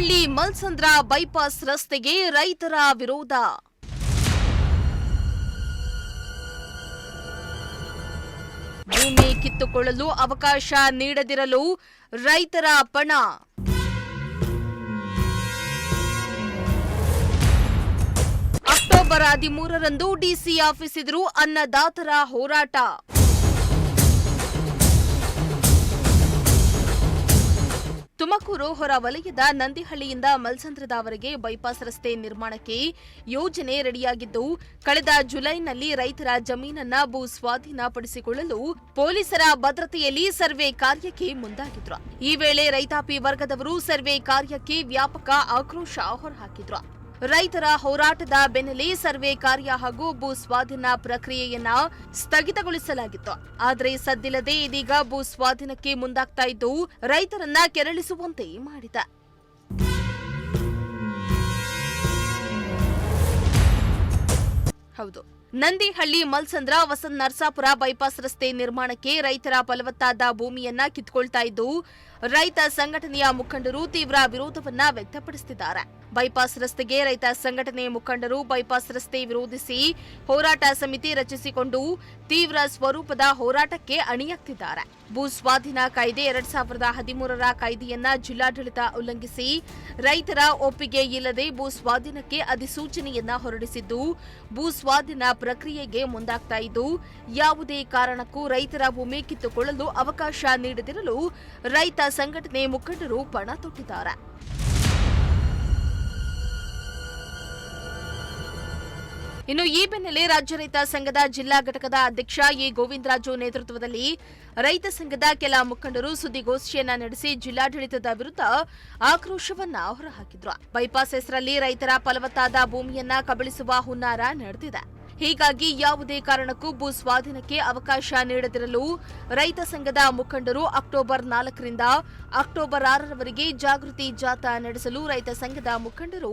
Nandihalli Malsandra bypass ರಸ್ತೆಗೆ ರೈತರ ವಿರೋಧ. ಭೂಮಿ ಕಿತ್ತುಕೊಳ್ಳಲು ಅವಕಾಶ ನೀಡದಿರಲು ರೈತರ ಪಣ. ಅಕ್ಟೋಬರ್ 13ರಂದು ಡಿಸಿ ಆಫೀಸ್ ಎದುರು ಅನ್ನದಾತರ ಹೋರಾಟ. ತುಮಕೂರು ಹೊರವಲಯದ ನಂದಿಹಳ್ಳಿಯಿಂದ ಮಲ್ಸಂದ್ರದವರೆಗೆ ಬೈಪಾಸ್ ರಸ್ತೆ ನಿರ್ಮಾಣಕ್ಕೆ ಯೋಜನೆ ರೆಡಿಯಾಗಿದ್ದು, ಕಳೆದ ಜುಲೈನಲ್ಲಿ ರೈತರ ಜಮೀನನ್ನ ಭೂ ಸ್ವಾಧೀನಪಡಿಸಿಕೊಳ್ಳಲು ಪೊಲೀಸರ ಭದ್ರತೆಯಲ್ಲಿ ಸರ್ವೆ ಕಾರ್ಯಕ್ಕೆ ಮುಂದಾಗಿದ್ರು. ಈ ವೇಳೆ ರೈತಾಪಿ ವರ್ಗದವರು ಸರ್ವೆ ಕಾರ್ಯಕ್ಕೆ ವ್ಯಾಪಕ ಆಕ್ರೋಶ ಹೊರಹಾಕಿದ್ರು. ರೈತರ ಹೋರಾಟದ ಬೆನ್ನಲ್ಲೇ ಸರ್ವೆ ಕಾರ್ಯ ಹಾಗೂ ಭೂ ಸ್ವಾಧೀನ ಪ್ರಕ್ರಿಯೆಯನ್ನ ಸ್ಥಗಿತಗೊಳಿಸಲಾಗಿತ್ತು. ಆದರೆ ಸದ್ದಿಲ್ಲದೆ ಇದೀಗ ಭೂ ಸ್ವಾಧೀನಕ್ಕೆ ಮುಂದಾಗ್ತಾ ಇದ್ದು ರೈತರನ್ನ ಕೆರಳಿಸುವಂತೆ ಮಾಡಿದೆ. ಹೌದು, ನಂದಿಹಳ್ಳಿ ಮಲ್ಸಂದ್ರ ವಸಂತ ನರಸಾಪುರ ಬೈಪಾಸ್ ರಸ್ತೆ ನಿರ್ಮಾಣಕ್ಕೆ ರೈತರ ಫಲವತ್ತಾದ ಭೂಮಿಯನ್ನ ಕಿತ್ಕೊಳ್ತಾ ಇದ್ದು, ರೈತ ಸಂಘಟನೆಯ ಮುಖಂಡರು ತೀವ್ರ ವಿರೋಧವನ್ನ ವ್ಯಕ್ತಪಡಿಸುತ್ತಿದ್ದಾರೆ. ಬೈಪಾಸ್ ರಸ್ತೆಗೆ ರೈತ ಸಂಘಟನೆ ಮುಖಂಡರು ಬೈಪಾಸ್ ರಸ್ತೆ ವಿರೋಧಿಸಿ ಹೋರಾಟ ಸಮಿತಿ ರಚಿಸಿಕೊಂಡು ತೀವ್ರ ಸ್ವರೂಪದ ಹೋರಾಟಕ್ಕೆ ಅಣಿಯಾಗ್ತಿದ್ದಾರೆ. ಭೂ ಸ್ವಾಧೀನ ಕಾಯ್ದೆ 2013ರ ಕಾಯ್ದೆಯನ್ನ ಜಿಲ್ಲಾಡಳಿತ ಉಲ್ಲಂಘಿಸಿ ರೈತರ ಒಪ್ಪಿಗೆ ಇಲ್ಲದೆ ಭೂ ಸ್ವಾಧೀನಕ್ಕೆ ಅಧಿಸೂಚನೆಯನ್ನ ಹೊರಡಿಸಿದ್ದು, ಭೂ ಸ್ವಾಧೀನ ಪ್ರಕ್ರಿಯೆಗೆ ಮುಂದಾಗ್ತಾ ಇದ್ದು, ಯಾವುದೇ ಕಾರಣಕ್ಕೂ ರೈತರ ಭೂಮಿ ಕಿತ್ತುಕೊಳ್ಳಲು ಅವಕಾಶ ನೀಡದಿರಲು ರೈತ ಸಂಘಟನೆ ಮುಖಂಡರು ಪಣ ತೊಟ್ಟಿದ್ದಾರೆ. ಇನ್ನು ಈ ಬೆನ್ನಲ್ಲೇ ರಾಜ್ಯ ರೈತ ಸಂಘದ ಜಿಲ್ಲಾ ಘಟಕದ ಅಧ್ಯಕ್ಷ ಎ ಗೋವಿಂದರಾಜು ನೇತೃತ್ವದಲ್ಲಿ ರೈತ ಸಂಘದ ಕೆಲ ಮುಖಂಡರು ಸುದ್ದಿಗೋಷ್ಠಿಯನ್ನ ನಡೆಸಿ ಜಿಲ್ಲಾಡಳಿತದ ವಿರುದ್ಧ ಆಕ್ರೋಶವನ್ನ ಹೊರಹಾಕಿದ್ರು. ಬೈಪಾಸ್ ಹೆಸರಲ್ಲಿ ರೈತರ ಫಲವತ್ತಾದ ಭೂಮಿಯನ್ನ ಕಬಳಿಸುವ ಹುನ್ನಾರ ನಡೆದಿದೆ. ಹೀಗಾಗಿ ಯಾವುದೇ ಕಾರಣಕ್ಕೂ ಭೂ ಸ್ವಾಧೀನಕ್ಕೆ ಅವಕಾಶ ನೀಡದಿರಲು ರೈತ ಸಂಘದ ಮುಖಂಡರು ಅಕ್ಟೋಬರ್ 4ರಿಂದ ಅಕ್ಟೋಬರ್ 6ರವರೆಗೆ ಜಾಗೃತಿ ಜಾಥಾ ನಡೆಸಲು ರೈತ ಸಂಘದ ಮುಖಂಡರು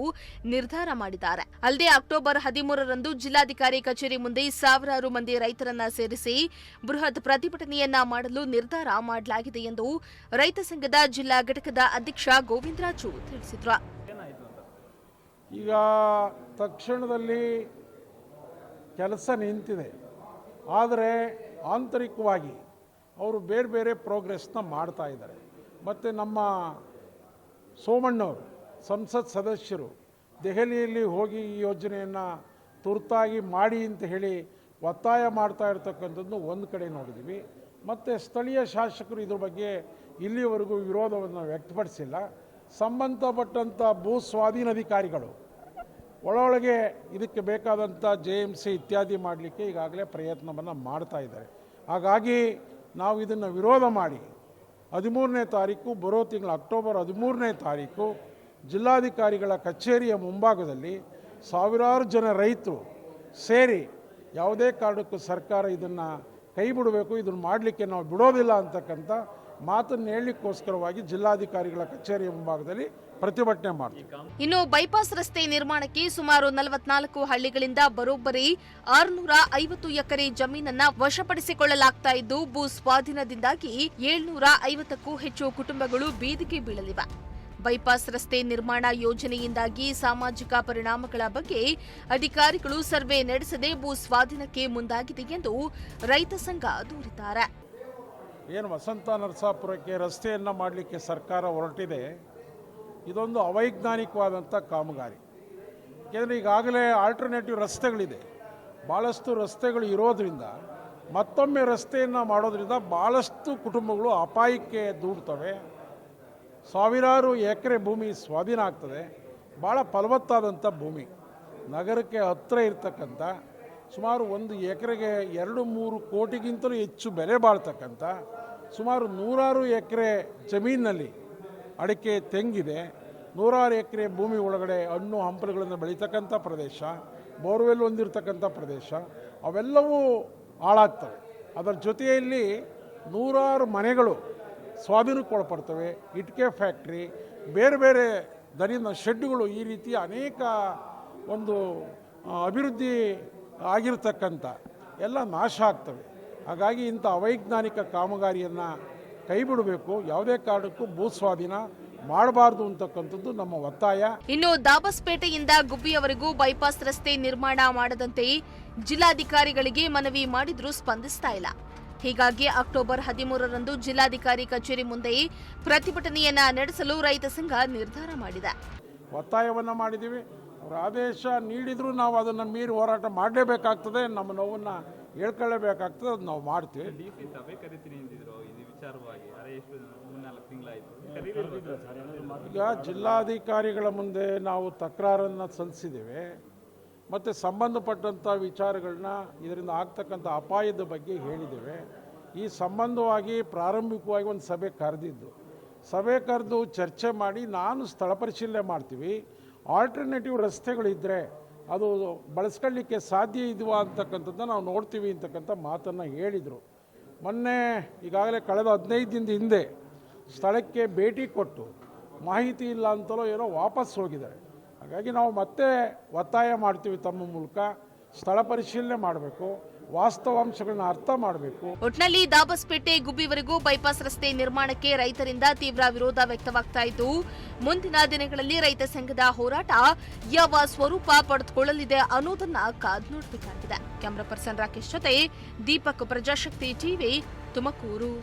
ನಿರ್ಧಾರ ಮಾಡಿದ್ದಾರೆ. ಅಲ್ಲದೆ ಅಕ್ಟೋಬರ್ 13ರಂದು ಜಿಲ್ಲಾಧಿಕಾರಿ ಕಚೇರಿ ಮುಂದೆ ಸಾವಿರಾರು ಮಂದಿ ರೈತರನ್ನ ಸೇರಿಸಿ ಬೃಹತ್ ಪ್ರತಿಭಟನೆಯನ್ನ ಮಾಡಲು ನಿರ್ಧಾರ ಮಾಡಲಾಗಿದೆ ಎಂದು ರೈತ ಸಂಘದ ಜಿಲ್ಲಾ ಘಟಕದ ಅಧ್ಯಕ್ಷ ಗೋವಿಂದರಾಜು ತಿಳಿಸಿದ್ರು. ಈಗ ತಕ್ಷಣದಲ್ಲಿ ಕೆಲಸ ನಿಂತಿದೆ, ಆದರೆ ಆಂತರಿಕವಾಗಿ ಅವರು ಬೇರೆ ಬೇರೆ ಪ್ರೋಗ್ರೆಸ್ನ ಮಾಡ್ತಾ ಇದ್ದಾರೆ. ಮತ್ತು ನಮ್ಮ ಸೋಮಣ್ಣವರು ಸಂಸತ್ ಸದಸ್ಯರು ದೆಹಲಿಯಲ್ಲಿ ಹೋಗಿ ಈ ಯೋಜನೆಯನ್ನು ತುರ್ತಾಗಿ ಮಾಡಿ ಅಂತ ಹೇಳಿ ಒತ್ತಾಯ ಮಾಡ್ತಾ ಇರ್ತಕ್ಕಂಥದ್ದು ಒಂದು ಕಡೆ ನೋಡಿದ್ವಿ. ಮತ್ತು ಸ್ಥಳೀಯ ಶಾಸಕರು ಇದ್ರ ಬಗ್ಗೆ ಇಲ್ಲಿವರೆಗೂ ವಿರೋಧವನ್ನು ವ್ಯಕ್ತಪಡಿಸಿಲ್ಲ. ಸಂಬಂಧಪಟ್ಟಂಥ ಭೂ ಸ್ವಾಧೀನಾಧಿಕಾರಿಗಳು ಒಳೊಳಗೆ ಇದಕ್ಕೆ ಬೇಕಾದಂಥ JMC ಇತ್ಯಾದಿ ಮಾಡಲಿಕ್ಕೆ ಈಗಾಗಲೇ ಪ್ರಯತ್ನವನ್ನು ಮಾಡ್ತಾ ಇದ್ದಾರೆ. ಹಾಗಾಗಿ ನಾವು ಇದನ್ನು ವಿರೋಧ ಮಾಡಿ 13ನೇ ತಾರೀಕು ಬರೋ ತಿಂಗಳ ಅಕ್ಟೋಬರ್ 13ನೇ ತಾರೀಕು ಜಿಲ್ಲಾಧಿಕಾರಿಗಳ ಕಚೇರಿಯ ಮುಂಭಾಗದಲ್ಲಿ ಸಾವಿರಾರು ಜನ ರೈತರು ಸೇರಿ ಯಾವುದೇ ಕಾರಣಕ್ಕೂ ಸರ್ಕಾರ ಇದನ್ನು ಕೈ ಬಿಡಬೇಕು, ಇದನ್ನು ಮಾಡಲಿಕ್ಕೆ ನಾವು ಬಿಡೋದಿಲ್ಲ ಅಂತಕ್ಕಂಥ ಮಾತನ್ನು ಹೇಳಲಿಕ್ಕೋಸ್ಕರವಾಗಿ ಜಿಲ್ಲಾಧಿಕಾರಿಗಳ ಕಚೇರಿಯ ಮುಂಭಾಗದಲ್ಲಿ ಪ್ರತಿಭಟನೆ ಮಾಡ್ತೀವಿ. ಇನ್ನು ಬೈಪಾಸ್ ರಸ್ತೆ ನಿರ್ಮಾಣಕ್ಕೆ ಸುಮಾರು 44 ಹಳ್ಳಿಗಳಿಂದ ಬರೋಬ್ಬರಿ 650 ಎಕರೆ ಜಮೀನನ್ನ ವಶಪಡಿಸಿಕೊಳ್ಳಲಾಗ್ತಾ ಇದ್ದು, ಭೂ ಸ್ವಾಧೀನದಿಂದಾಗಿ 750ಕ್ಕೂ ಹೆಚ್ಚು ಕುಟುಂಬಗಳು ಬೀದಿಗೆ ಬೀಳಲಿವೆ. ಬೈಪಾಸ್ ರಸ್ತೆ ನಿರ್ಮಾಣ ಯೋಜನೆಯಿಂದಾಗಿ ಸಾಮಾಜಿಕ ಪರಿಣಾಮಗಳ ಬಗ್ಗೆ ಅಧಿಕಾರಿಗಳು ಸರ್ವೆ ನಡೆಸದೆ ಭೂ ಸ್ವಾಧೀನಕ್ಕೆ ಮುಂದಾಗಿದೆ ಎಂದು ರೈತ ಸಂಘ ದೂರಿದ್ದಾರೆ. ಏನು ವಸಂತ ನರಸಾಪುರಕ್ಕೆ ರಸ್ತೆಯನ್ನು ಮಾಡಲಿಕ್ಕೆ ಸರ್ಕಾರ ಹೊರಟಿದೆ, ಇದೊಂದು ಅವೈಜ್ಞಾನಿಕವಾದಂಥ ಕಾಮಗಾರಿ. ಏಕೆಂದರೆ ಈಗಾಗಲೇ ಆಲ್ಟರ್ನೇಟಿವ್ ರಸ್ತೆಗಳಿದೆ, ಭಾಳಷ್ಟು ರಸ್ತೆಗಳು ಇರೋದರಿಂದ ಮತ್ತೊಮ್ಮೆ ರಸ್ತೆಯನ್ನು ಮಾಡೋದ್ರಿಂದ ಭಾಳಷ್ಟು ಕುಟುಂಬಗಳು ಅಪಾಯಕ್ಕೆ ದೂಡ್ತವೆ. ಸಾವಿರಾರು ಎಕರೆ ಭೂಮಿ ಸ್ವಾಧೀನ ಆಗ್ತದೆ. ಭಾಳ ಫಲವತ್ತಾದಂಥ ಭೂಮಿ, ನಗರಕ್ಕೆ ಹತ್ತಿರ ಇರ್ತಕ್ಕಂಥ, ಸುಮಾರು 1 ಎಕರೆಗೆ 2-3 ಕೋಟಿಗಿಂತಲೂ ಹೆಚ್ಚು ಬೆಲೆ ಬಾಳ್ತಕ್ಕಂಥ ಸುಮಾರು 100 ಎಕರೆ ಜಮೀನಿನಲ್ಲಿ ಅಡಿಕೆ, ತೆಂಗಿದೆ, 100 ಎಕರೆ ಭೂಮಿ ಒಳಗಡೆ ಹಣ್ಣು ಹಂಪಲುಗಳನ್ನು ಬೆಳೀತಕ್ಕಂಥ ಪ್ರದೇಶ, ಬೋರ್ವೆಲ್ ಹೊಂದಿರತಕ್ಕಂಥ ಪ್ರದೇಶ, ಅವೆಲ್ಲವೂ ಹಾಳಾಗ್ತವೆ. ಅದರ ಜೊತೆಯಲ್ಲಿ 100 ಮನೆಗಳು ಸ್ವಾಧೀನಕ್ಕೆ ಒಳಪಡ್ತವೆ. ಇಟ್ಕೆ ಫ್ಯಾಕ್ಟ್ರಿ, ಬೇರೆ ಬೇರೆ ದನಿನ ಶೆಡ್ಡುಗಳು, ಈ ರೀತಿಯ ಅನೇಕ ಒಂದು ಅಭಿವೃದ್ಧಿ ಆಗಿರತಕ್ಕಂಥ ಎಲ್ಲ ನಾಶ ಆಗ್ತವೆ. ಹಾಗಾಗಿ ಇಂಥ ಅವೈಜ್ಞಾನಿಕ ಕಾಮಗಾರಿಯನ್ನು ಕೈ ಬಿಡಬೇಕು. ಯಾವುದೇ ಕಾರಣಕ್ಕೂ ಭೂ ಸ್ವಾಧೀನ ಮಾಡಬಾರ್ದು ಅಂತಕ್ಕಂಥದ್ದು ನಮ್ಮ ಒತ್ತಾಯ. ಇನ್ನು ದಾಬಸ್ಪೇಟೆಯಿಂದ ಗುಬ್ಬಿಯವರೆಗೂ ಬೈಪಾಸ್ ರಸ್ತೆ ನಿರ್ಮಾಣ ಮಾಡದಂತೆ ಜಿಲ್ಲಾಧಿಕಾರಿಗಳಿಗೆ ಮನವಿ ಮಾಡಿದ್ರೂ ಸ್ಪಂದಿಸ್ತಾ ಇಲ್ಲ. ಹೀಗಾಗಿ ಅಕ್ಟೋಬರ್ 13ರಂದು ಜಿಲ್ಲಾಧಿಕಾರಿ ಕಚೇರಿ ಮುಂದೆ ಪ್ರತಿಭಟನೆಯನ್ನ ನಡೆಸಲು ರೈತ ಸಂಘ ನಿರ್ಧಾರ ಮಾಡಿದೆ. ಒತ್ತಾಯವನ್ನ ಮಾಡಿದ್ದೀವಿ. ಅವರು ಆದೇಶ ನೀಡಿದ್ರು ನಾವು ಅದನ್ನು ಮೀರಿ ಹೋರಾಟ ಮಾಡಲೇಬೇಕಾಗ್ತದೆ. ನಮ್ಮ ನೋವನ್ನು ಹೇಳ್ಕೊಳ್ಳೇಬೇಕಾಗ್ತದೆ. ಅದು ನಾವು ಮಾಡ್ತೀವಿ. ಈಗ ಜಿಲ್ಲಾಧಿಕಾರಿಗಳ ಮುಂದೆ ನಾವು ತಕರಾರನ್ನು ಸಲ್ಲಿಸಿದ್ದೇವೆ ಮತ್ತು ಸಂಬಂಧಪಟ್ಟಂಥ ವಿಚಾರಗಳನ್ನ ಇದರಿಂದ ಆಗ್ತಕ್ಕಂಥ ಅಪಾಯದ ಬಗ್ಗೆ ಹೇಳಿದ್ದೇವೆ. ಈ ಸಂಬಂಧವಾಗಿ ಪ್ರಾರಂಭಿಕವಾಗಿ ಒಂದು ಸಭೆ ಕರೆದಿದ್ದು, ಸಭೆ ಕರೆದು ಚರ್ಚೆ ಮಾಡಿ ನಾನು ಸ್ಥಳ ಪರಿಶೀಲನೆ ಮಾಡ್ತೀವಿ. ಆಲ್ಟರ್ನೇಟಿವ್ ರಸ್ತೆಗಳಿದ್ದರೆ ಅದು ಬಳಸ್ಕೊಳ್ಳಿಕ್ಕೆ ಸಾಧ್ಯ ಇದೆಯಾ ಅಂತಕ್ಕಂಥದ್ದನ್ನು ನಾವು ನೋಡ್ತೀವಿ ಅಂತಕ್ಕಂಥ ಮಾತನ್ನು ಹೇಳಿದರು. ಮೊನ್ನೆ ಈಗಾಗಲೇ ಕಳೆದ 15 ದಿನದ ಹಿಂದೆ ಸ್ಥಳಕ್ಕೆ ಭೇಟಿ ಕೊಟ್ಟು ಮಾಹಿತಿ ಇಲ್ಲ ಅಂತಲೋ ಏನೋ ವಾಪಸ್ ಹೋಗಿದ್ದಾರೆ. ಹಾಗಾಗಿ ನಾವು ಮತ್ತೆ ಒತ್ತಾಯ ಮಾಡ್ತೀವಿ, ತಮ್ಮ ಮೂಲಕ ಸ್ಥಳ ಪರಿಶೀಲನೆ ಮಾಡಬೇಕು, ವಾಸ್ತವಾಂಶಗಳನ್ನ ಅರ್ಥ ಮಾಡಬೇಕು. ಒಟ್ನಲ್ಲಿ ದಾಬಸ್ಪೇಟೆ ಗುಬ್ಬಿವರೆಗೂ ಬೈಪಾಸ್ ರಸ್ತೆ ನಿರ್ಮಾಣಕ್ಕೆ ರೈತರಿಂದ ತೀವ್ರ ವಿರೋಧ ವ್ಯಕ್ತವಾಗ್ತಾ ಇದ್ದು, ಮುಂದಿನ ದಿನಗಳಲ್ಲಿ ರೈತ ಸಂಘದ ಹೋರಾಟ ಯಾವ ಸ್ವರೂಪ ಪಡೆದುಕೊಳ್ಳಲಿದೆ ಅನ್ನೋದನ್ನ ಕಾದು ನೋಡಬೇಕಾಗಿದೆ. ಕ್ಯಾಮರಾ ಪರ್ಸನ್ ರಾಕೇಶ್ ಜೊತೆ ದೀಪಕ್, ಪ್ರಜಾಶಕ್ತಿ ಟಿವಿ, ತುಮಕೂರು.